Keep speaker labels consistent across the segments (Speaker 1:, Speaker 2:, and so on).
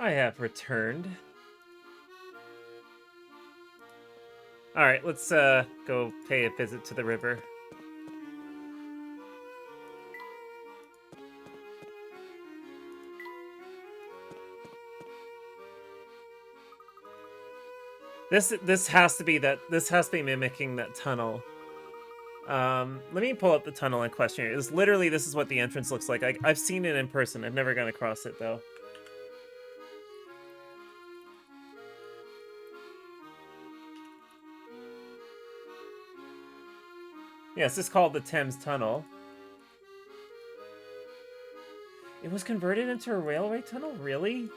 Speaker 1: I have returned. Alright, let's go pay a visit to the river. This has to be mimicking that tunnel. Let me pull up the tunnel in question here. This is what the entrance looks like. I've seen it in person. I've never gone across it though. Yes, this is called the Thames Tunnel. It was converted into a railway tunnel? Really?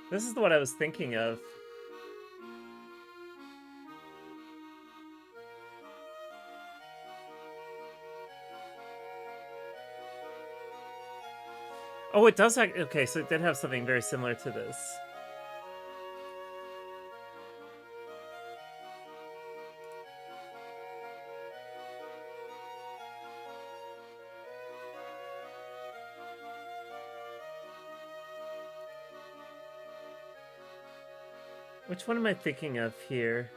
Speaker 1: This is what I was thinking of. Oh, it does. Okay, so it did have something very similar to this. Which one am I thinking of here?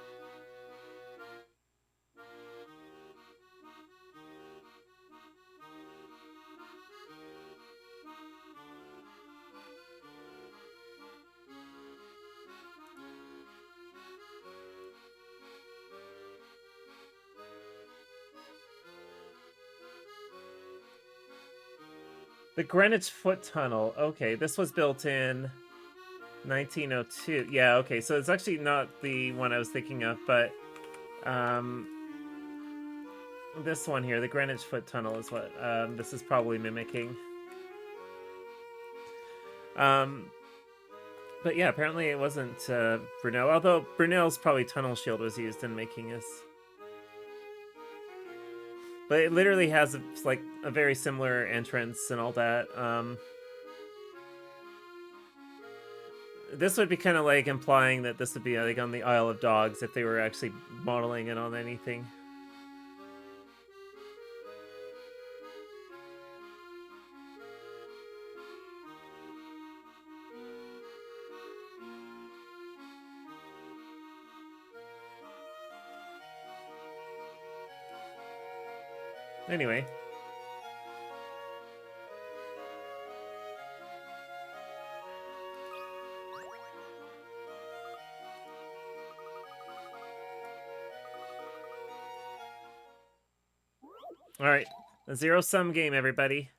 Speaker 1: The Greenwich Foot Tunnel. Okay, this was built in 1902. Yeah, okay, so it's actually not the one I was thinking of, but this one here, the Greenwich Foot Tunnel, is what this is probably mimicking. But yeah, apparently it wasn't Brunel, although Brunel's probably tunnel shield was used in making this. But it literally has like a very similar entrance and all that. This would be kind of like implying that this would be like on the Isle of Dogs if they were actually modeling it on anything. Anyway. Alright, a zero-sum game, everybody.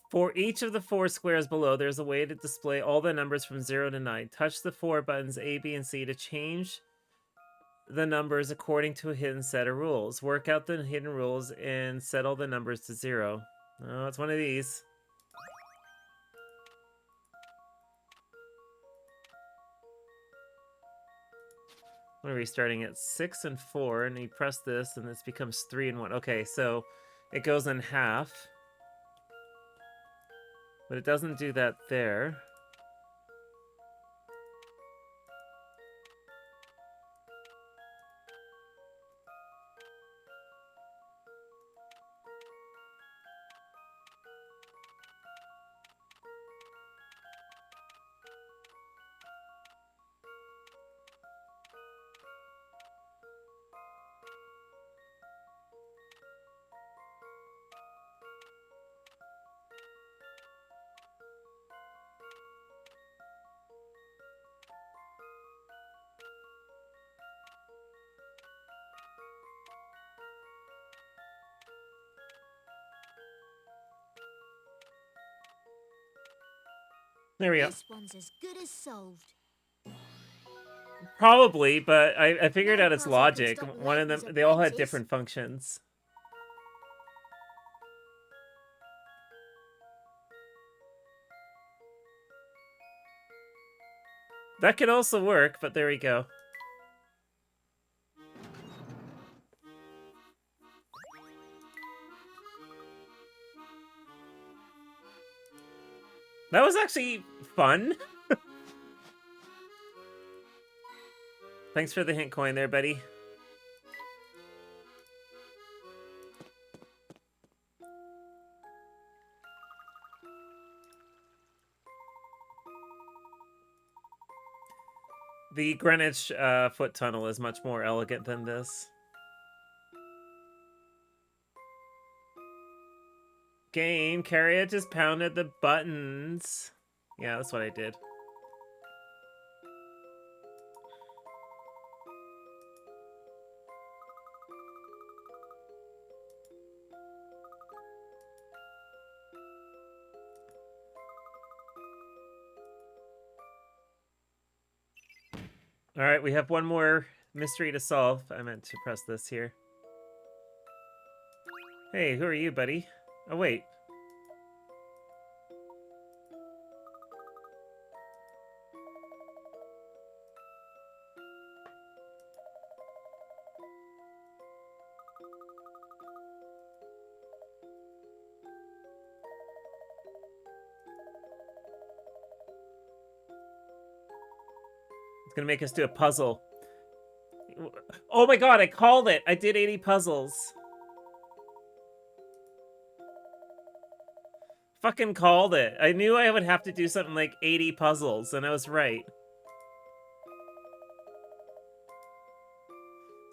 Speaker 1: For each of the 4 squares below, there's a way to display all the numbers from 0 to 9. Touch the 4 buttons A, B, and C to change the numbers according to a hidden set of rules. Work out the hidden rules and set all the numbers to 0. Oh, it's one of these. What are we starting at? 6 and 4, and you press this, and this becomes 3 and 1. Okay, so it goes in half. But it doesn't do that there. There we go.
Speaker 2: This one's as good as solved.
Speaker 1: Probably, but I figured out its logic. One of them, they all had different functions. That could also work, but there we go. That was actually fun. Thanks for the hint coin there, buddy. The Greenwich foot tunnel is much more elegant than this. Game, Carrier just pounded the buttons. Yeah, that's what I did. All right, we have one more mystery to solve. I meant to press this here. Hey, who are you, buddy? Oh, wait. It's gonna make us do a puzzle. Oh my god, I called it! I did 80 puzzles. Fucking called it. I knew I would have to do something like 80 puzzles, and I was right.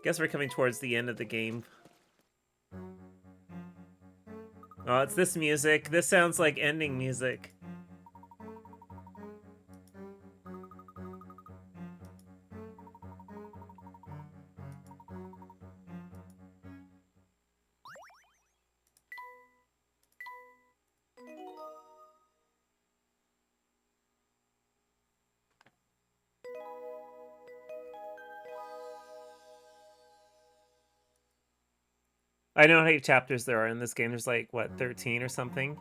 Speaker 1: Guess we're coming towards the end of the game. Oh, it's this music. This sounds like ending music. I know how many chapters there are in this game. There's like, what, 13 or something?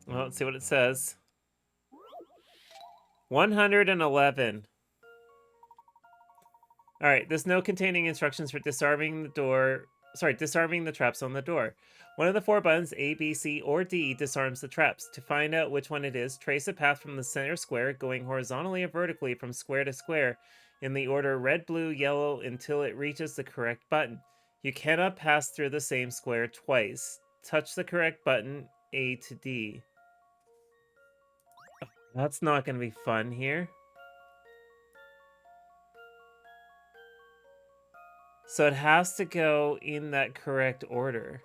Speaker 1: Well, let's see what it says. 111. Alright, this note containing instructions for disarming the traps on the door. One of the 4 buttons, A, B, C, or D, disarms the traps. To find out which one it is, trace a path from the center square, going horizontally or vertically from square to square, in the order red, blue, yellow, until it reaches the correct button. You cannot pass through the same square twice. Touch the correct button, A to D. That's not going to be fun here. So it has to go in that correct order.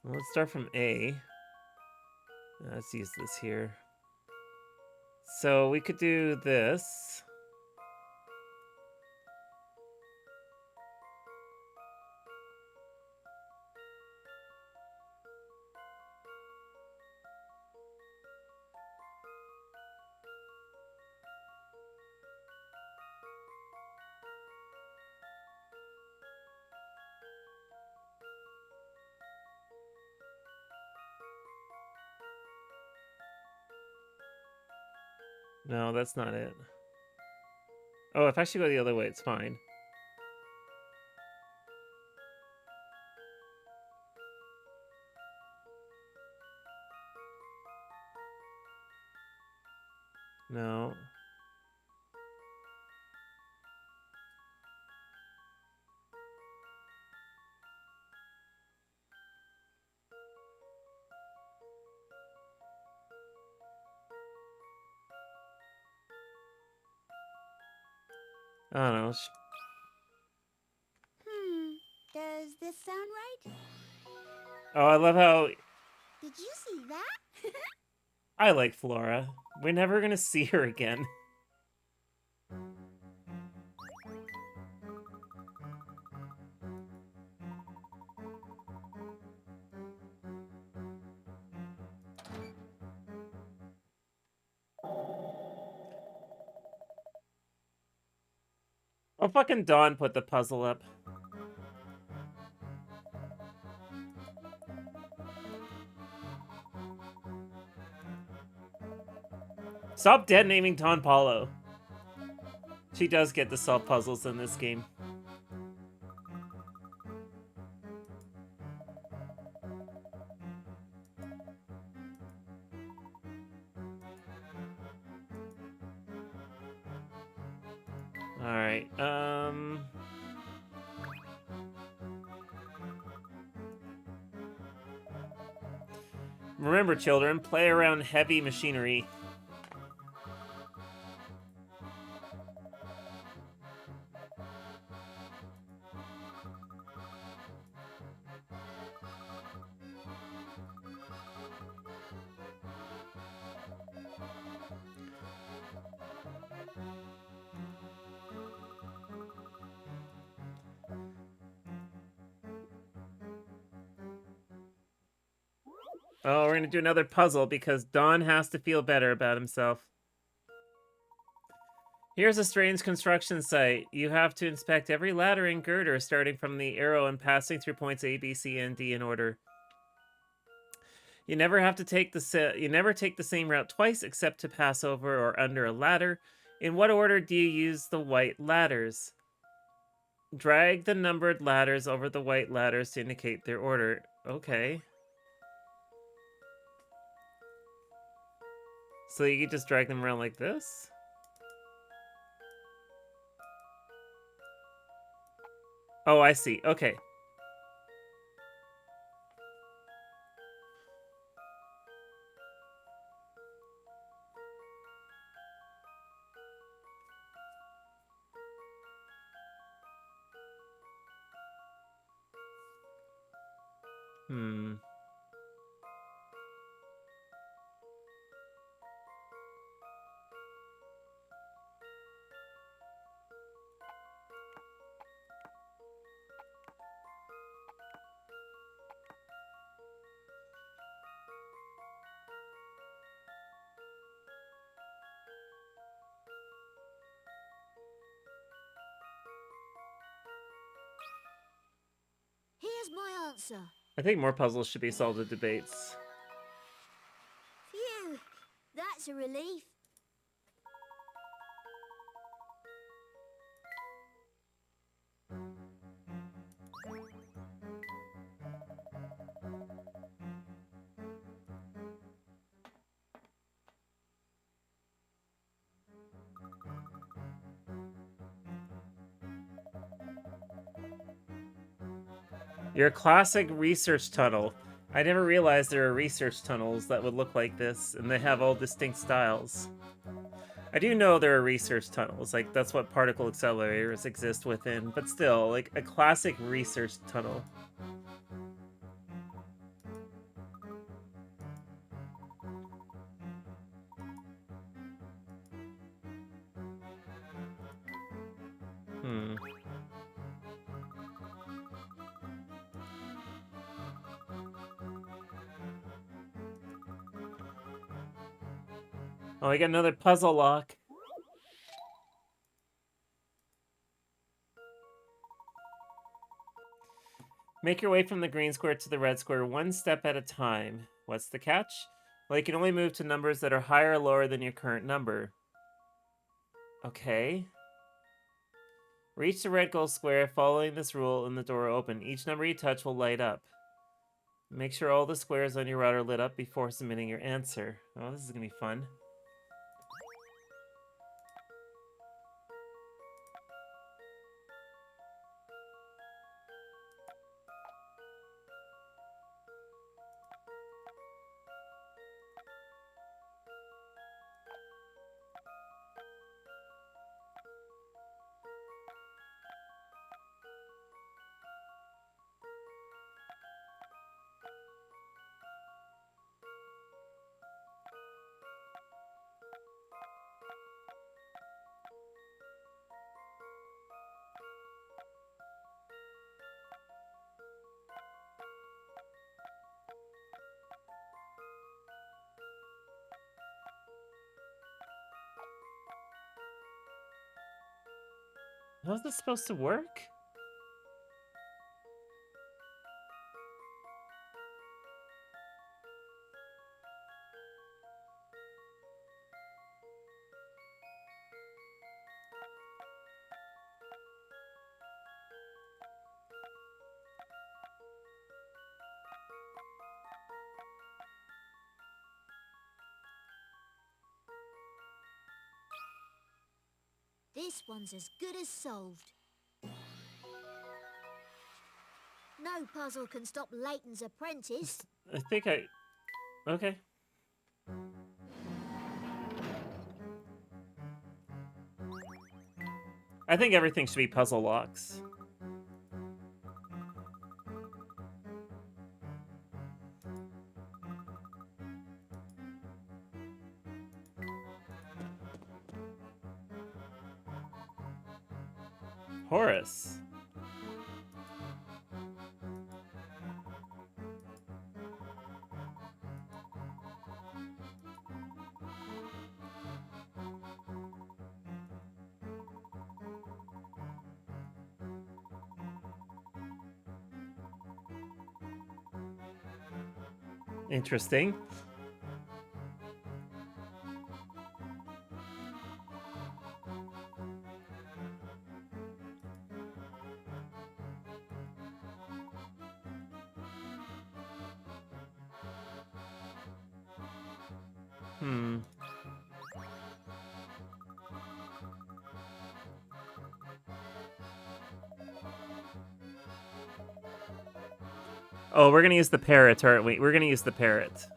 Speaker 1: Well, let's start from A. Let's use this here. So we could do this. No, that's not it. Oh, if I should go the other way, it's fine. No. I don't know.
Speaker 2: Does this sound right?
Speaker 1: Oh, I love how
Speaker 2: Did you see that?
Speaker 1: I like Flora. We're never gonna see her again. Oh, fucking Dawn put the puzzle up. Stop dead naming Don Paulo. She does get to solve puzzles in this game. Alright, remember, children, play around heavy machinery. Oh, we're gonna do another puzzle because Don has to feel better about himself. Here's a strange construction site. You have to inspect every ladder and girder, starting from the arrow and passing through points A, B, C, and D in order. You never take the same route twice, except to pass over or under a ladder. In what order do you use the white ladders? Drag the numbered ladders over the white ladders to indicate their order. Okay. So you can just drag them around like this? Oh, I see. Okay. Hmm.
Speaker 2: Here's my answer.
Speaker 1: I think more puzzles should be solved with debates.
Speaker 2: Phew, that's a relief.
Speaker 1: Your classic research tunnel. I never realized there are research tunnels that would look like this, and they have all distinct styles. I do know there are research tunnels, like that's what particle accelerators exist within, but still, like a classic research tunnel. Hmm. Oh, I got another puzzle lock. Make your way from the green square to the red square one step at a time. What's the catch? Well, you can only move to numbers that are higher or lower than your current number. Okay. Reach the red gold square following this rule and the door will open. Each number you touch will light up. Make sure all the squares on your route are lit up before submitting your answer. Oh, this is gonna be fun. How's this supposed to work?
Speaker 2: This one's as good as solved. No puzzle can stop Layton's apprentice.
Speaker 1: I think I... Okay. I think everything should be puzzle locks. Horace. Interesting. Oh, we're gonna use the parrot, aren't we? We're gonna use the parrot.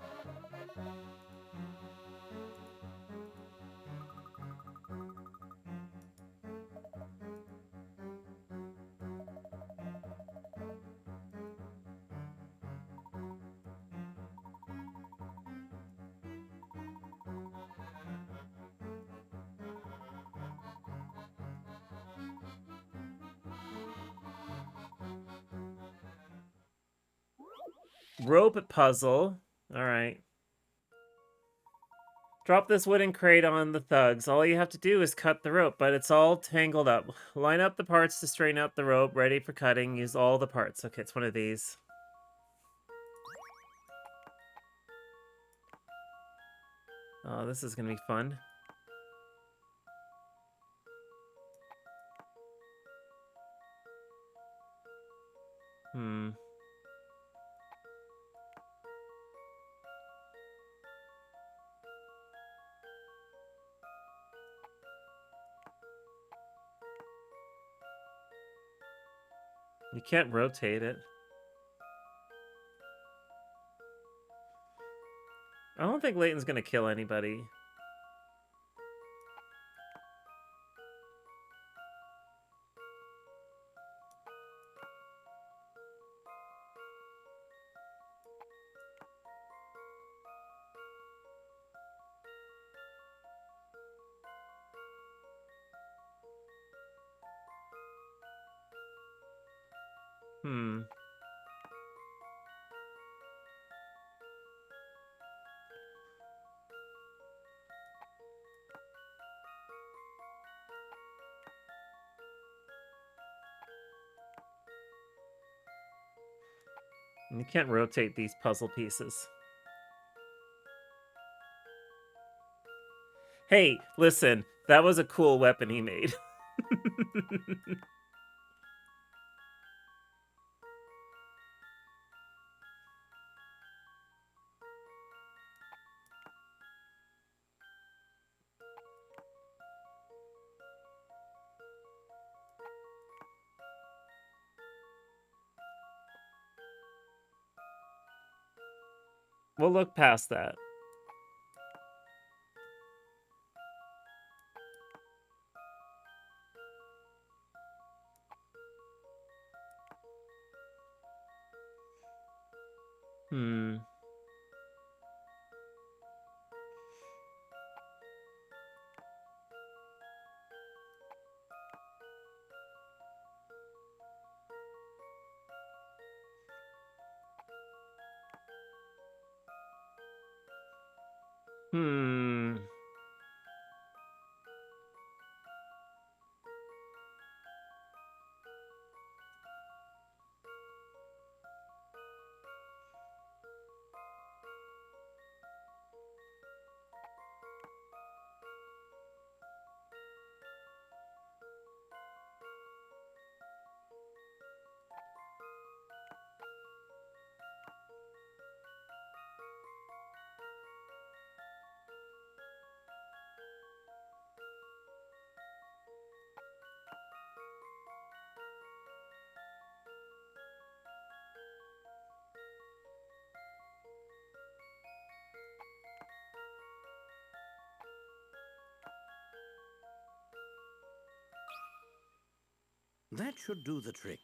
Speaker 1: Rope puzzle. All right. Drop this wooden crate on the thugs. All you have to do is cut the rope, but it's all tangled up. Line up the parts to straighten out the rope. Ready for cutting. Use all the parts. Okay, it's one of these. Oh, this is gonna be fun. You can't rotate it. I don't think Layton's gonna kill anybody. You can't rotate these puzzle pieces. Hey, listen, that was a cool weapon he made. We'll look past that.
Speaker 3: That should do the trick.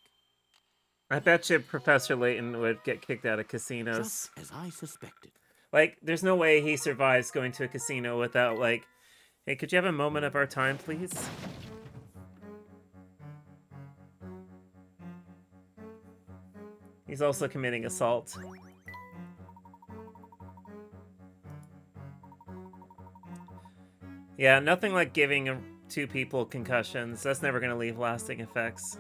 Speaker 1: I bet you Professor Layton would get kicked out of casinos.
Speaker 3: Just as I suspected.
Speaker 1: Like, there's no way he survives going to a casino without, like, hey, could you have a moment of our time, please? He's also committing assault. Yeah, nothing like giving two people concussions. That's never going to leave lasting effects.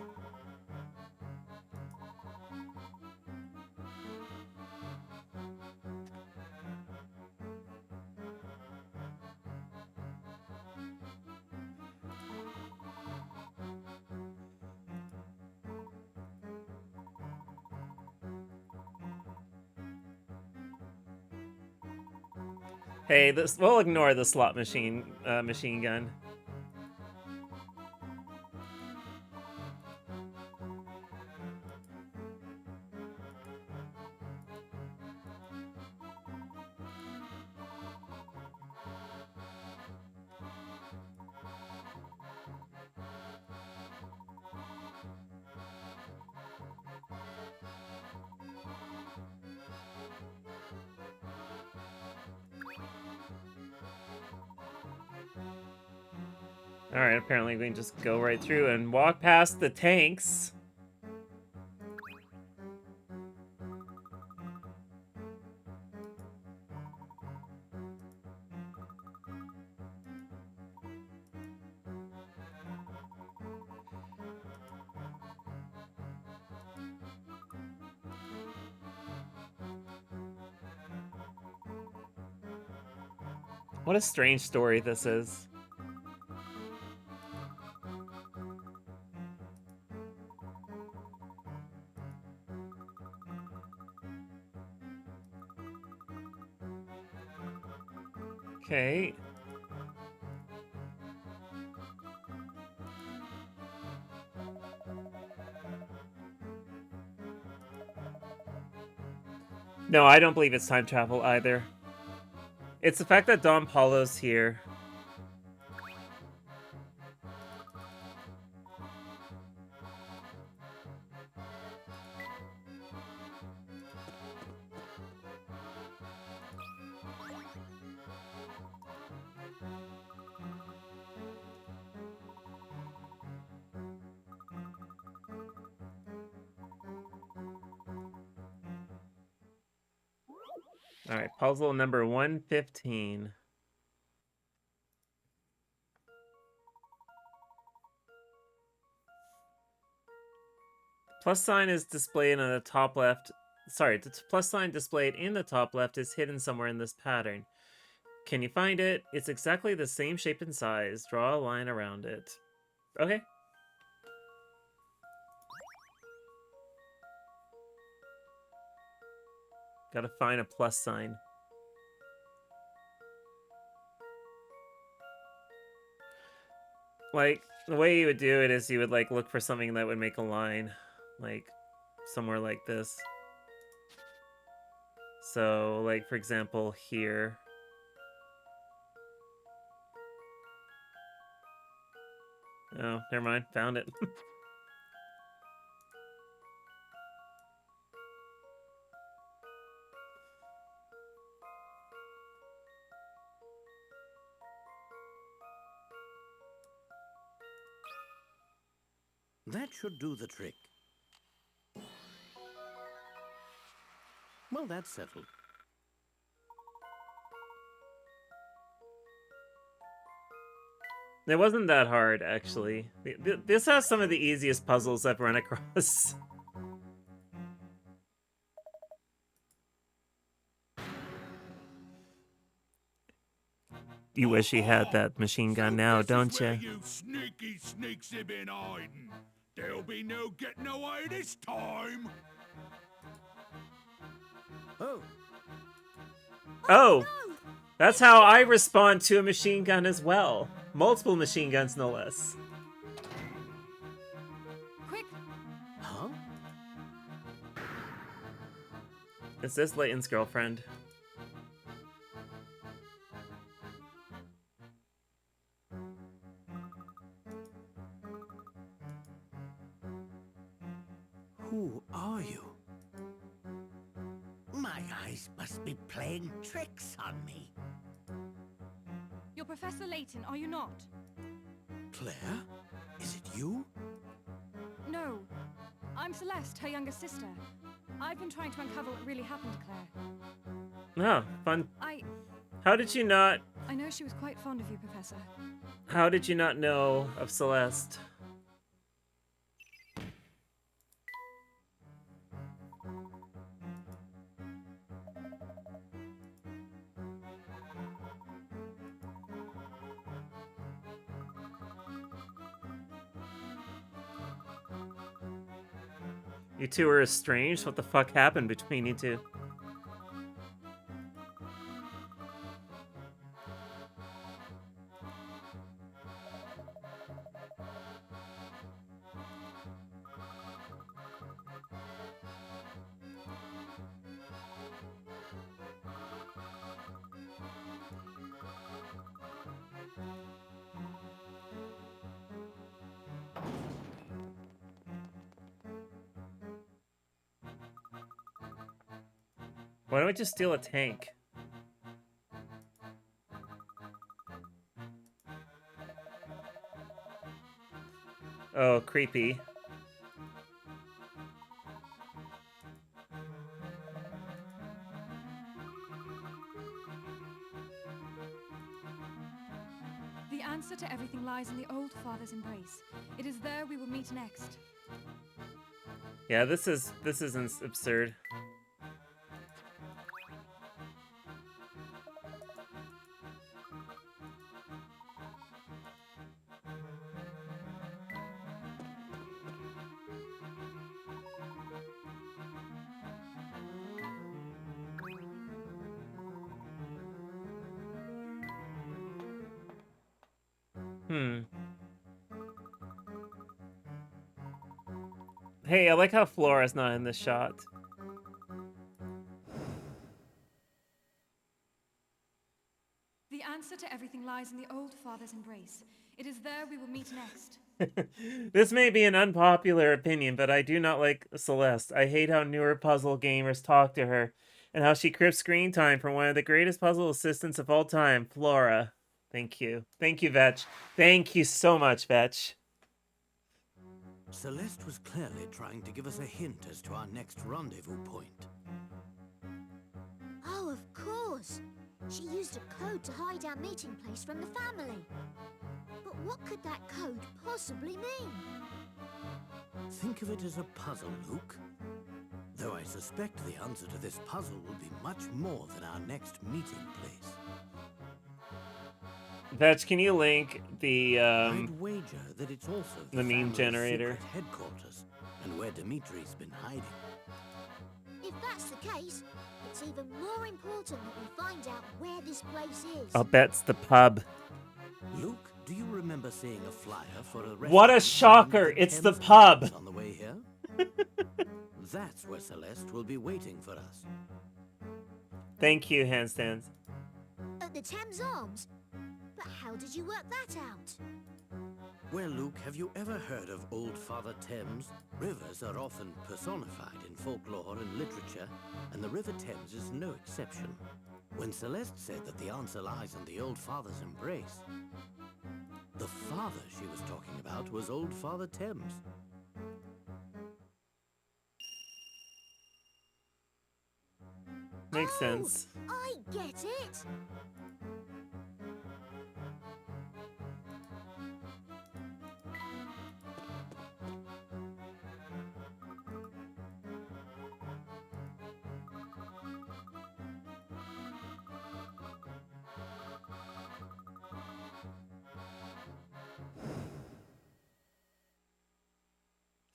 Speaker 1: Hey, we'll ignore the slot machine machine gun. Alright, apparently we can just go right through and walk past the tanks. What a strange story this is. Okay. No, I don't believe it's time travel either. It's the fact that Don Paulo's here. Alright, puzzle number 115. Plus sign is displayed on the top left. Sorry, the plus sign displayed in the top left is hidden somewhere in this pattern. Can you find it? It's exactly the same shape and size. Draw a line around it. Okay. Gotta find a plus sign. Like, the way you would do it is you would, like, look for something that would make a line. Like, somewhere like this. So, like, for example, here. Oh, never mind. Found it.
Speaker 3: That should do the trick. Well, that's settled.
Speaker 1: It wasn't that hard, actually. This has some of the easiest puzzles I've run across. You wish you had that machine gun now, don't you?
Speaker 4: You sneaky sneaks have been hiding. There'll be no getting away this time.
Speaker 3: Oh.
Speaker 1: Oh! That's how I respond to a machine gun as well. Multiple machine guns, no less.
Speaker 2: Quick!
Speaker 3: Huh?
Speaker 1: Is this Layton's girlfriend?
Speaker 3: Who are you?
Speaker 5: My eyes must be playing tricks on me.
Speaker 6: You're Professor Layton, are you not?
Speaker 3: Claire? Is it you?
Speaker 6: No. I'm Celeste, her younger sister. I've been trying to uncover what really happened to Claire.
Speaker 1: Oh, fun.
Speaker 6: I
Speaker 1: How did you not...
Speaker 6: know she was quite fond of you, Professor.
Speaker 1: How did you not know of Celeste? You two are estranged? What the fuck happened between you two? Why don't we just steal a tank? Oh, creepy.
Speaker 6: The answer to everything lies in the old father's embrace. It is there we will meet next.
Speaker 1: Yeah, this is absurd. Hey, I like how Flora's not in this shot.
Speaker 6: The answer to everything lies in the old father's embrace. It is there we will meet next.
Speaker 1: This may be an unpopular opinion, but I do not like Celeste. I hate how newer puzzle gamers talk to her, and how she crips screen time from one of the greatest puzzle assistants of all time, Flora. Thank you. Thank you, Vetch. Thank you so much, Vetch.
Speaker 3: Celeste was clearly trying to give us a hint as to our next rendezvous point.
Speaker 2: Oh, of course. She used a code to hide our meeting place from the family. But what could that code possibly mean?
Speaker 3: Think of it as a puzzle, Luke. Though I suspect the answer to this puzzle will be much more than our next meeting place.
Speaker 1: Vetch, can you link the
Speaker 3: I'd wager that it's also
Speaker 1: the meme
Speaker 3: family's
Speaker 1: generator.
Speaker 3: secret headquarters, and where Dimitri's been hiding.
Speaker 2: If that's the case, it's even more important that we find out where this place is.
Speaker 1: I'll bet it's the pub.
Speaker 3: Luke, do you remember seeing a flyer for a
Speaker 1: What a
Speaker 3: restaurant
Speaker 1: shocker!
Speaker 3: named
Speaker 1: It's the
Speaker 3: Thames
Speaker 1: pub!
Speaker 3: on the way here? That's where Celeste will be waiting for us.
Speaker 1: Thank you, handstands.
Speaker 2: At the Thames Arms? But how did you work that out?
Speaker 3: Well, Luke, have you ever heard of Old Father Thames? Rivers are often personified in folklore and literature, and the River Thames is no exception. When Celeste said that the answer lies in the Old Father's embrace, the father she was talking about was Old Father Thames.
Speaker 1: Makes sense.
Speaker 2: I get it.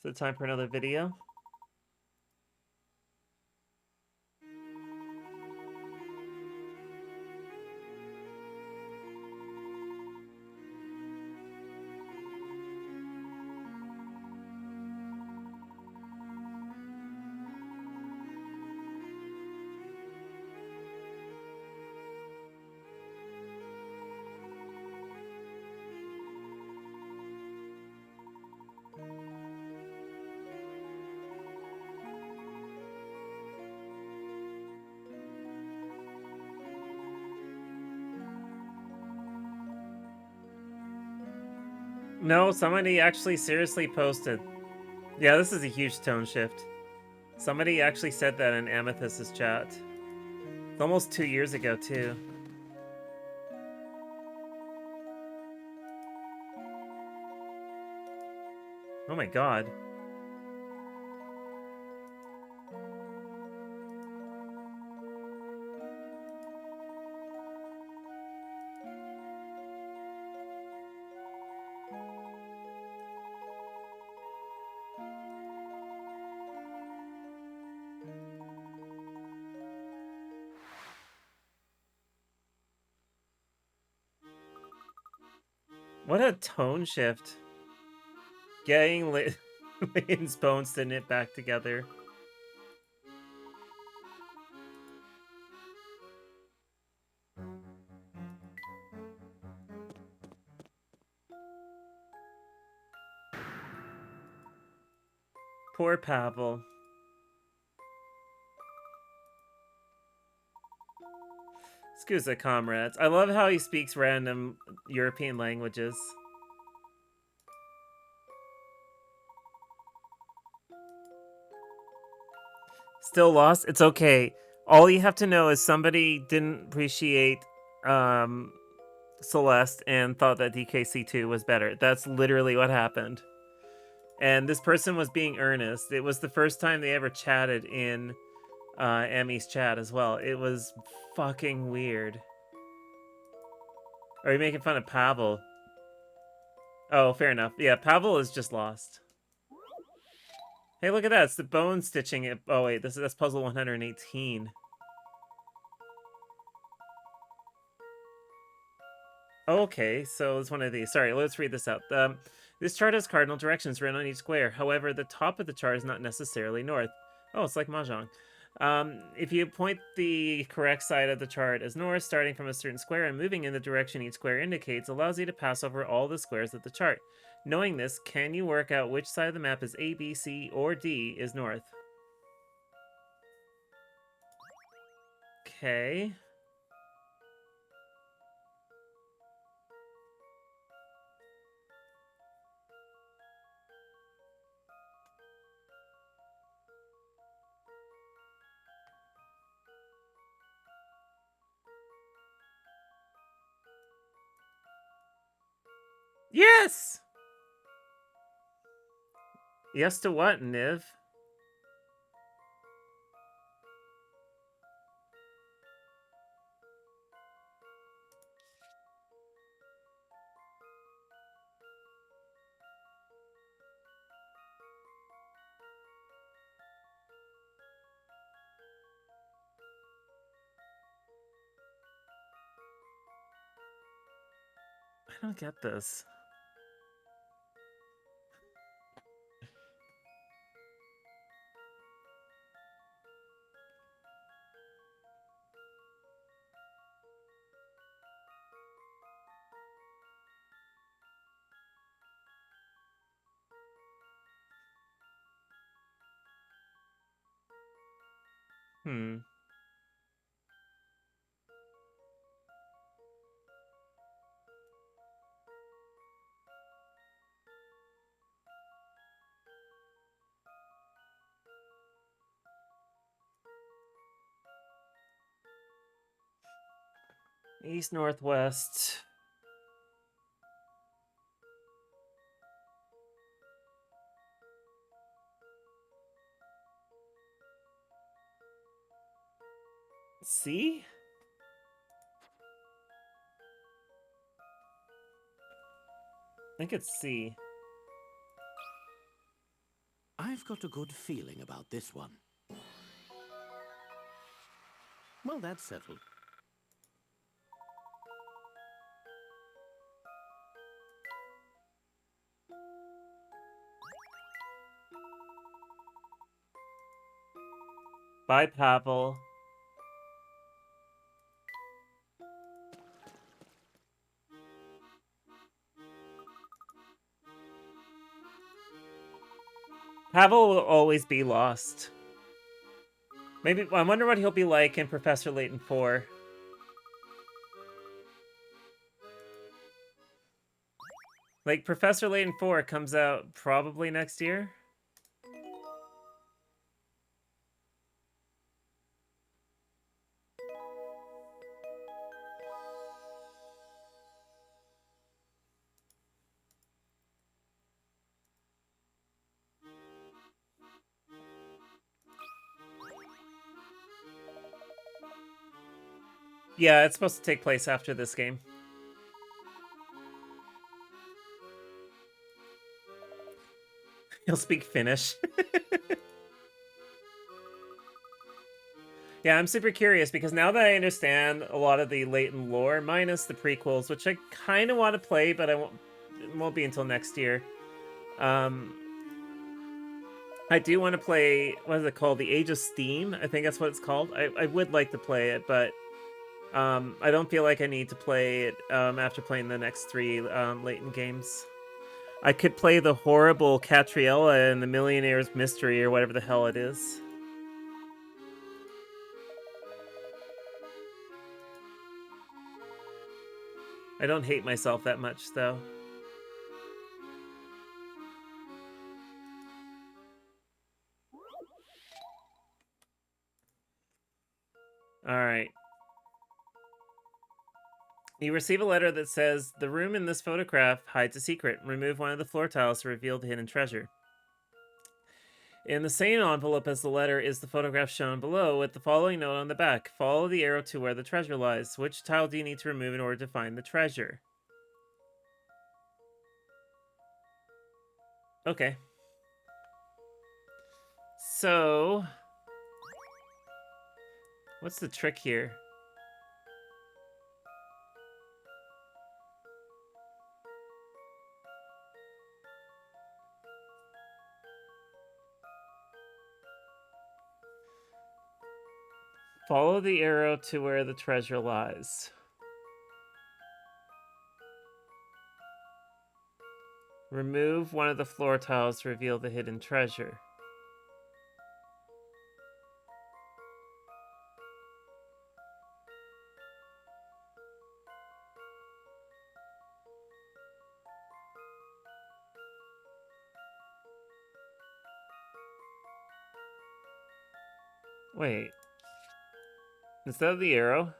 Speaker 1: Is it time for another video? No, somebody actually seriously posted. Yeah, this is a huge tone shift. Somebody actually said that in Amethyst's chat. It's almost 2 years ago, too. Oh my god. What a tone shift. Getting Layton's bones to knit back together. Poor Pavel. Scusa, comrades. I love how he speaks random European languages. Still lost? It's okay. All you have to know is somebody didn't appreciate Celeste and thought that DKC2 was better. That's literally what happened. And this person was being earnest. It was the first time they ever chatted in Emmy's chat as well. It was fucking weird. Are you making fun of Pavel? Oh, fair enough. Yeah, Pavel is just lost. Hey, look at that. It's the bone stitching it. Oh, wait. That's puzzle 118. Okay, so it's one of these. Sorry, let's read this out. This chart has cardinal directions written on each square. However, the top of the chart is not necessarily north. Oh, it's like Mahjong. If you point the correct side of the chart as north, starting from a certain square and moving in the direction each square indicates, allows you to pass over all the squares of the chart. Knowing this, can you work out which side of the map is A, B, C, or D is north? Okay. Yes! Yes to what, Niv? I don't get this. Hmm. East, northwest. C? I think it's C.
Speaker 3: I've got a good feeling about this one. Well, that's settled.
Speaker 1: Bye, Pavel. Pavel will always be lost. Maybe I wonder what he'll be like in Professor Layton 4. Like, Professor Layton 4 comes out probably next year. Yeah, it's supposed to take place after this game. He'll speak Finnish. Yeah, I'm super curious because now that I understand a lot of the Layton lore, minus the prequels, which I kind of want to play, but it won't be until next year. I do want to play, what is it called? The Age of Steam? I think that's what it's called. I would like to play it, but I don't feel like I need to play it after playing the next 3 Layton games. I could play the horrible Catriella and the Millionaire's Mystery or whatever the hell it is. I don't hate myself that much, though. Alright. You receive a letter that says, the room in this photograph hides a secret. Remove one of the floor tiles to reveal the hidden treasure. In the same envelope as the letter is the photograph shown below with the following note on the back. Follow the arrow to where the treasure lies. Which tile do you need to remove in order to find the treasure? Okay. So, what's the trick here? Follow the arrow to where the treasure lies. Remove one of the floor tiles to reveal the hidden treasure. Wait. Instead of the arrow?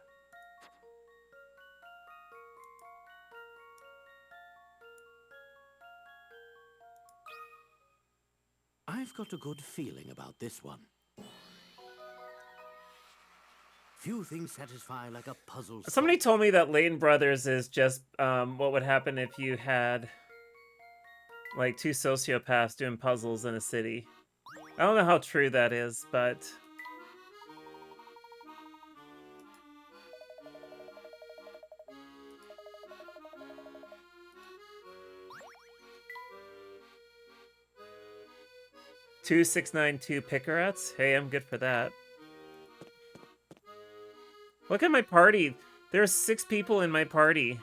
Speaker 3: I've got a good feeling about this one. Few things satisfy like a puzzle solved.
Speaker 1: Somebody told me that Layton Brothers is just what would happen if you had like 2 sociopaths doing puzzles in a city. I don't know how true that is, but 2692 Picarats? Hey, I'm good for that. Look at my party. There are 6 people in my party.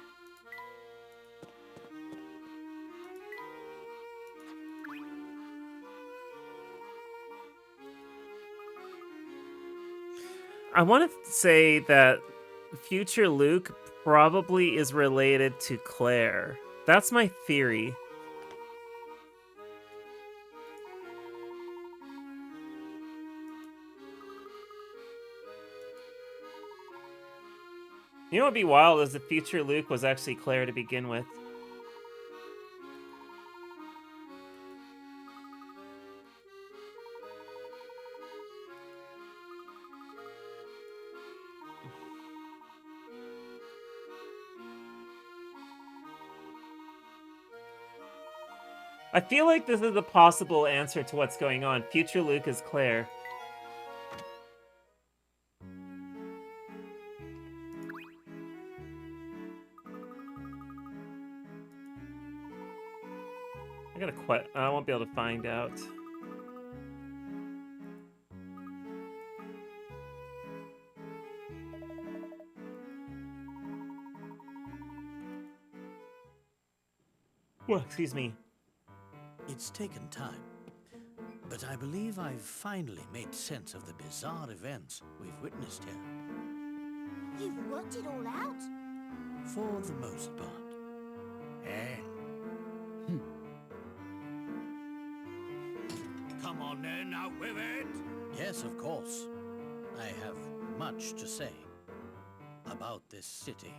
Speaker 1: I want to say that future Luke probably is related to Claire. That's my theory. You know what would be wild is if future Luke was actually Claire to begin with. I feel like this is a possible answer to what's going on. Future Luke is Claire. I won't be able to find out. Well, excuse me.
Speaker 3: It's taken time, but I believe I've finally made sense of the bizarre events we've witnessed here.
Speaker 2: You've worked it all out?
Speaker 3: For the most part.
Speaker 5: Eh?
Speaker 4: Come on then, out with it!
Speaker 3: Yes, of course. I have much to say about this city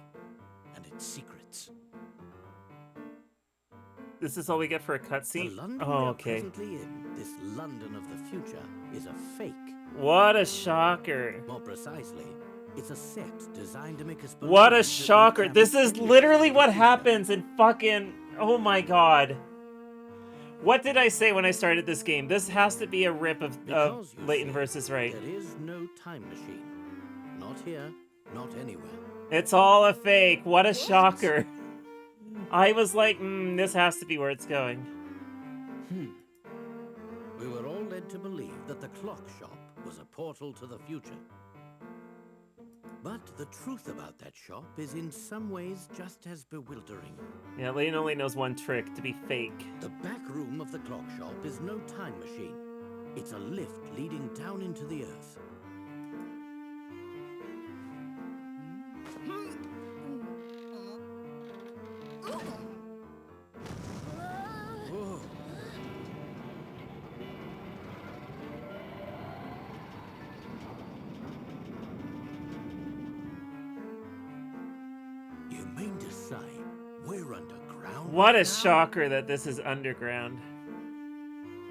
Speaker 3: and its secrets.
Speaker 1: This is all we get for a
Speaker 3: The
Speaker 1: cutscene?
Speaker 3: London
Speaker 1: Oh,
Speaker 3: we're
Speaker 1: okay.
Speaker 3: presently in, this London of the future, is a fake.
Speaker 1: What a shocker.
Speaker 3: More precisely, it's a set designed to make us believe
Speaker 1: What a
Speaker 3: that we
Speaker 1: shocker.
Speaker 3: travel
Speaker 1: This is
Speaker 3: 10 years
Speaker 1: literally
Speaker 3: into the
Speaker 1: what
Speaker 3: future.
Speaker 1: happens in fucking... Oh my god. What did I say when I started this game? This has to be a rip of
Speaker 3: Because, you
Speaker 1: Layton
Speaker 3: see,
Speaker 1: versus Right.
Speaker 3: there is no time machine. Not here, not anywhere.
Speaker 1: It's all a fake. What a
Speaker 2: What?
Speaker 1: shocker. I was like, this has to be where it's going.
Speaker 3: We were all led to believe that the clock shop was a portal to the future. But the truth about that shop is in some ways just as bewildering.
Speaker 1: Yeah, Layton only knows one trick, to be fake.
Speaker 3: The back room of the clock shop is no time machine. It's a lift leading down into the earth. Whoa. You mean to say we're underground?
Speaker 1: What a
Speaker 3: now?
Speaker 1: shocker that this is underground.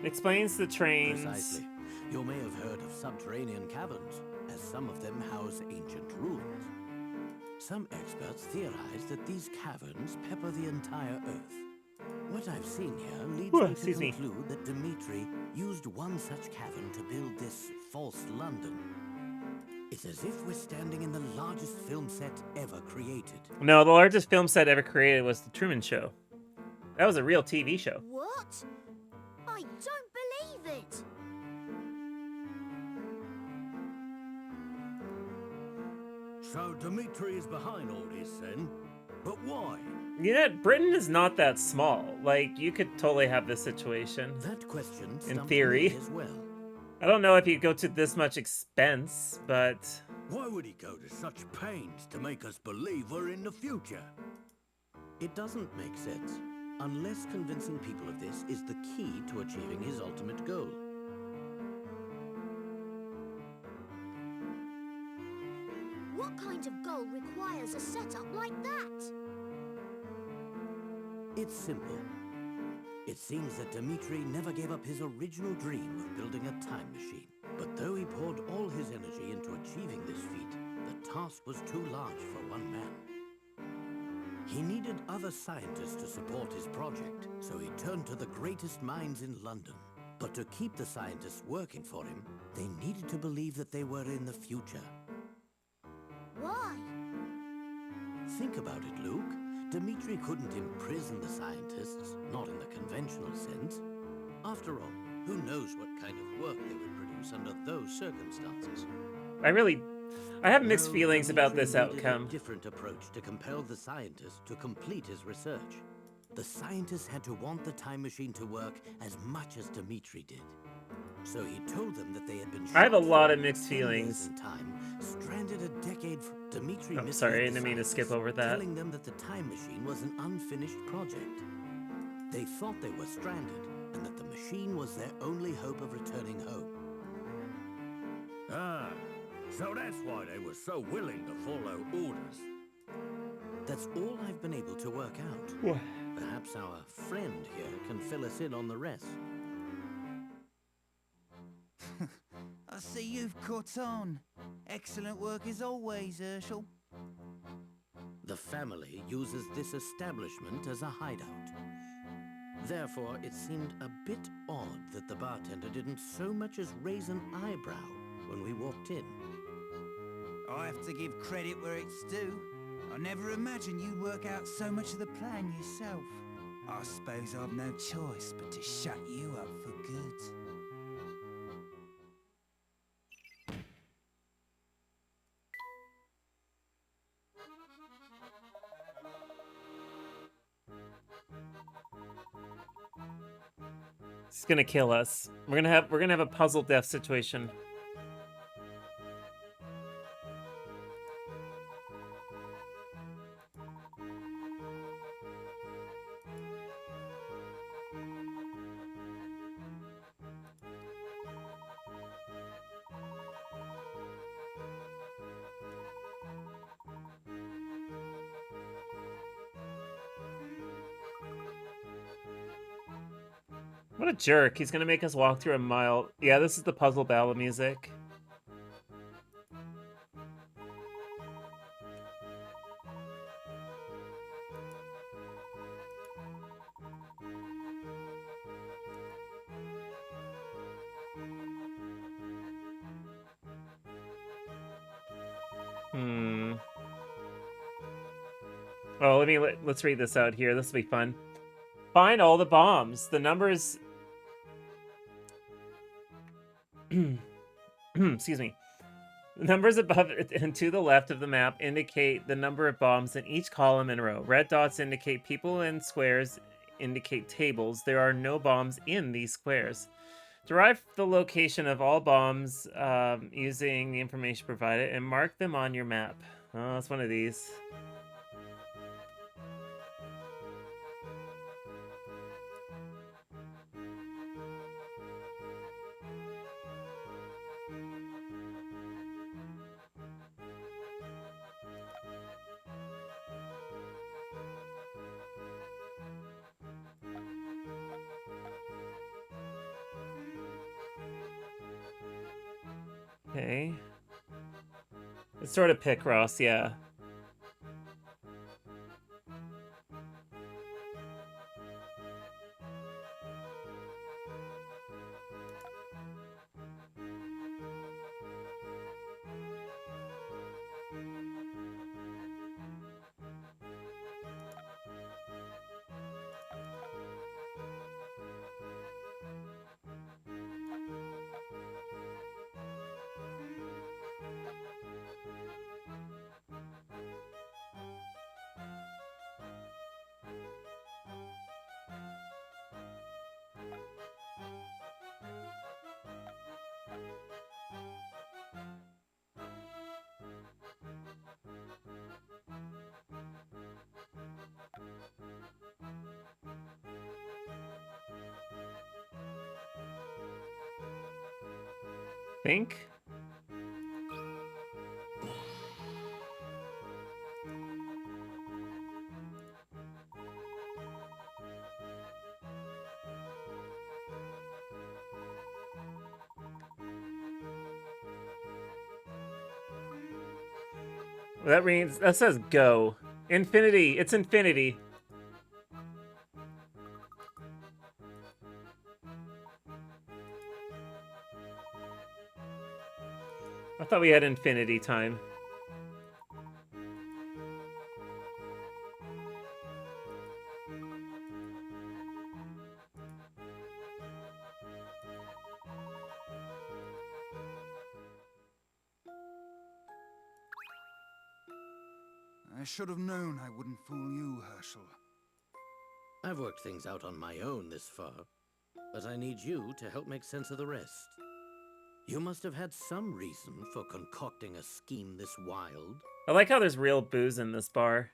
Speaker 1: Explains the trains.
Speaker 3: Precisely. You may have heard of subterranean caverns, as some of them house ancient ruins. Some experts theorize that these caverns pepper the entire Earth. What I've seen here leads me to
Speaker 1: Excuse me.
Speaker 3: conclude that Dmitri used one such cavern to build this false London. It's as if we're standing in the largest film set ever created.
Speaker 1: No, the largest film set ever created was The Truman Show. That was a real TV show.
Speaker 2: What? I don't believe it.
Speaker 3: So Dmitri is behind all this then? But why?
Speaker 1: You know, Britain is not that small. Like, you could totally have this situation.
Speaker 3: That question
Speaker 1: In
Speaker 3: stumped
Speaker 1: theory.
Speaker 3: me as well.
Speaker 1: I don't know if you go to this much expense, but...
Speaker 3: Why would he go to such pains to make us believe we're in the future? It doesn't make sense, unless convincing people of this is the key to achieving his ultimate goal.
Speaker 2: What kind of goal requires a setup like that?
Speaker 3: It's simple. It seems that Dmitri never gave up his original dream of building a time machine. But though he poured all his energy into achieving this feat, the task was too large for one man. He needed other scientists to support his project, so he turned to the greatest minds in London. But to keep the scientists working for him, they needed to believe that they were in the future.
Speaker 2: Why?
Speaker 3: Think about it, Luke. Dmitri couldn't imprison the scientists, not in the conventional sense. After all, who knows what kind of work they would produce under those circumstances?
Speaker 1: I have mixed
Speaker 3: No,
Speaker 1: feelings about
Speaker 3: Dmitri
Speaker 1: this
Speaker 3: needed
Speaker 1: outcome.
Speaker 3: A different approach to compel the scientists to complete his research. The scientists had to want the time machine to work as much as Dmitri did. So he told them that they had been.
Speaker 1: I have a
Speaker 3: shot
Speaker 1: lot
Speaker 3: for
Speaker 1: of mixed
Speaker 3: 10 years
Speaker 1: feelings.
Speaker 3: in time, stranded a decade. Dmitri.
Speaker 1: Oh,
Speaker 3: misled
Speaker 1: sorry, I
Speaker 3: the
Speaker 1: didn't mean to skip
Speaker 3: scientists,
Speaker 1: over that.
Speaker 3: telling them that the time machine was an unfinished project. They thought they were stranded, and that the machine was their only hope of returning home.
Speaker 4: Ah, so that's why they were so willing to follow orders.
Speaker 3: That's all I've been able to work out. Perhaps our friend here can fill us in on the rest.
Speaker 7: I see you've caught on. Excellent work as always, Herschel.
Speaker 3: The family uses this establishment as a hideout. Therefore, it seemed a bit odd that the bartender didn't so much as raise an eyebrow when we walked in.
Speaker 7: I have to give credit where it's due. I never imagined you'd work out so much of the plan yourself. I suppose I've no choice but to shut you up for good.
Speaker 1: It's gonna kill us. We're gonna have a puzzle death situation. What a jerk. He's gonna make us walk through a mile. Yeah, this is the puzzle battle music. Oh, let's read this out here. This will be fun. Find all the bombs. The numbers excuse me. The numbers above and to the left of the map indicate the number of bombs in each column and row. Red dots indicate people and squares indicate tables. There are no bombs in these squares. Derive the location of all bombs using the information provided and mark them on your map. Oh, it's one of these. Okay. It's sort of Picross, yeah. Think? That says go. Infinity. It's infinity. I thought we had infinity time.
Speaker 7: I should have known I wouldn't fool you, Herschel.
Speaker 3: I've worked things out on my own this far, but I need you to help make sense of the rest. You must have had some reason for concocting a scheme this wild.
Speaker 1: I like how there's real booze in this bar.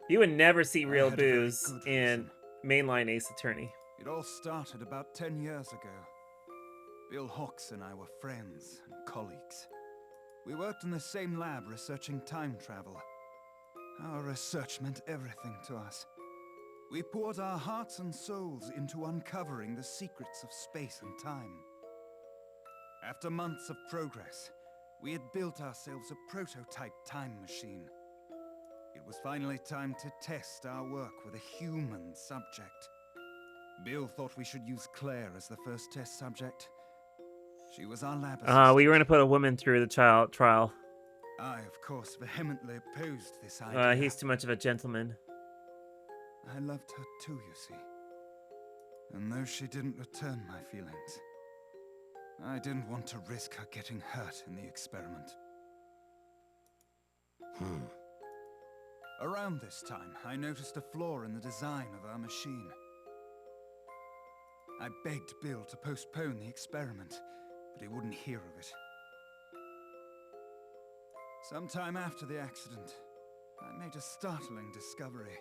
Speaker 1: You would never see real
Speaker 7: had a very
Speaker 1: booze
Speaker 7: good
Speaker 1: in mainline Ace Attorney.
Speaker 7: It all started about 10 years ago. Bill Hawks and I were friends and colleagues. We worked in the same lab researching time travel. Our research meant everything to us. We poured our hearts and souls into uncovering the secrets of space and time. After months of progress, we had built ourselves a prototype time machine. It was finally time to test our work with a human subject. Bill thought we should use Claire as the first test subject. She was our lab assistant.
Speaker 1: We were gonna put a woman through the trial.
Speaker 7: I, of course, vehemently opposed this idea.
Speaker 1: He's too much of a gentleman.
Speaker 7: I loved her too, you see. And though she didn't return my feelings, I didn't want to risk her getting hurt in the experiment. Around this time, I noticed a flaw in the design of our machine. I begged Bill to postpone the experiment, but he wouldn't hear of it. Sometime after the accident, I made a startling discovery.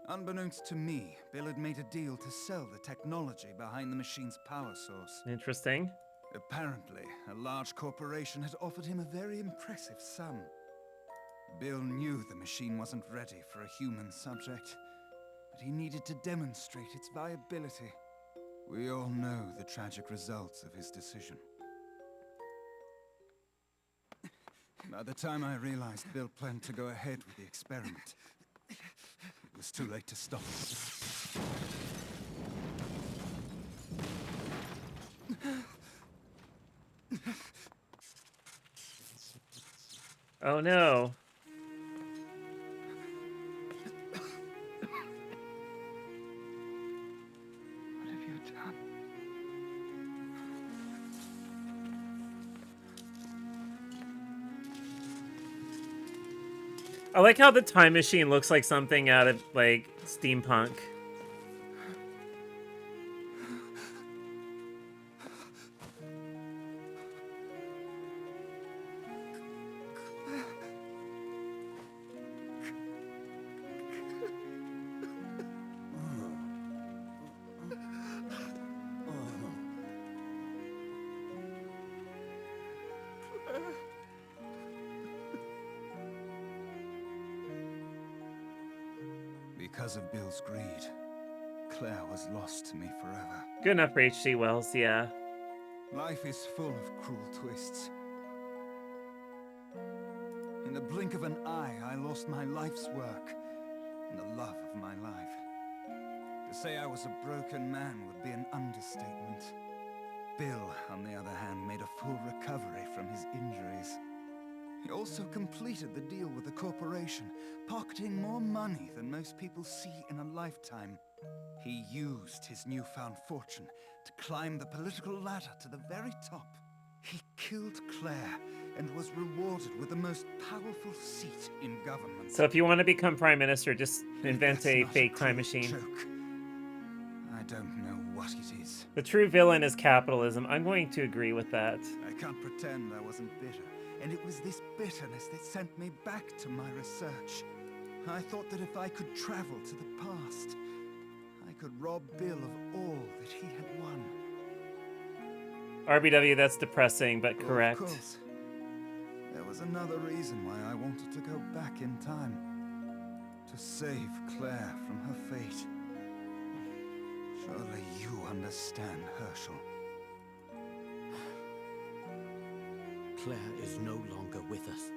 Speaker 7: Unbeknownst to me, Bill had made a deal to sell the technology behind the machine's power source.
Speaker 1: Interesting.
Speaker 7: Apparently, a large corporation had offered him a very impressive sum. Bill knew the machine wasn't ready for a human subject, but but he needed to demonstrate its viability. We all know the tragic results of his decision. By the time I realized Bill planned to go ahead with the experiment, it was too late to stop it.
Speaker 1: Oh no.
Speaker 7: What have you done?
Speaker 1: I like how the time machine looks like something out of, like, steampunk.
Speaker 7: Because of Bill's greed, Claire was lost to me forever.
Speaker 1: Good enough for H.G. Wells, yeah.
Speaker 7: Life is full of cruel twists. In the blink of an eye, I lost my life's work and the love of my life. To say I was a broken man would be an understatement. Bill, on the other hand, made a full recovery from his injuries. He also completed the deal with the corporation, pocketing more money than most people see in a lifetime. He used his newfound fortune to climb the political ladder to the very top. He killed Claire and was rewarded with the most powerful seat in government.
Speaker 1: So if you want to become prime minister, just invent
Speaker 7: That's
Speaker 1: a
Speaker 7: not
Speaker 1: fake time
Speaker 7: cruel
Speaker 1: machine.
Speaker 7: joke. I don't know what it is.
Speaker 1: The true villain is capitalism. I'm going to agree with that.
Speaker 7: I can't pretend I wasn't bitter. And it was this bitterness that sent me back to my research. I thought that if I could travel to the past, I could rob Bill of all that he had won.
Speaker 1: RBW, that's depressing, but
Speaker 7: Well,
Speaker 1: correct.
Speaker 7: of course, there was another reason why I wanted to go back in time. To save Claire from her fate. Surely you understand, Herschel.
Speaker 3: Claire is no longer with us.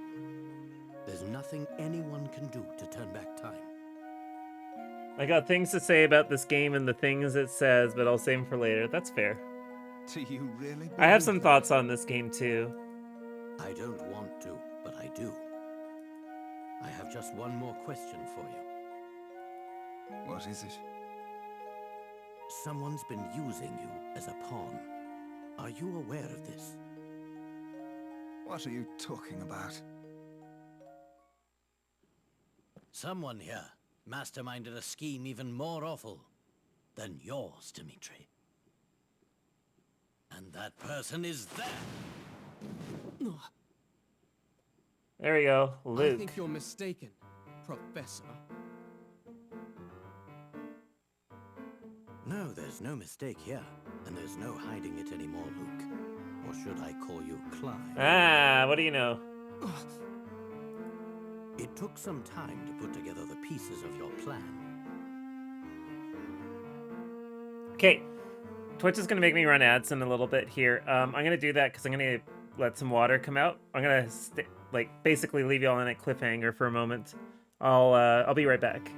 Speaker 3: There's nothing anyone can do to turn back time.
Speaker 1: I got things to say about this game and the things it says, but I'll save them for later. That's fair.
Speaker 7: Do you really
Speaker 1: I have
Speaker 7: believe
Speaker 1: some
Speaker 7: that?
Speaker 1: thoughts on this game too.
Speaker 3: I don't want to, but I do. I have just one more question for you.
Speaker 7: What is it?
Speaker 3: Someone's been using you as a pawn. Are you aware of this?
Speaker 7: What are you talking about?
Speaker 3: Someone here masterminded a scheme even more awful than yours, Dimitri. And that person is there!
Speaker 1: There we go,
Speaker 8: I
Speaker 1: Luke.
Speaker 8: think you're mistaken, Professor.
Speaker 3: No, there's no mistake here. And there's no hiding it anymore, Luke. Or should I call you Clive?
Speaker 1: Ah, what do you know?
Speaker 3: It took some time to put together the pieces of your plan.
Speaker 1: Okay, Twitch is gonna make me run ads in a little bit here. I'm gonna do that because I'm gonna let some water come out. I'm gonna basically leave you all in a cliffhanger for a moment. I'll be right back.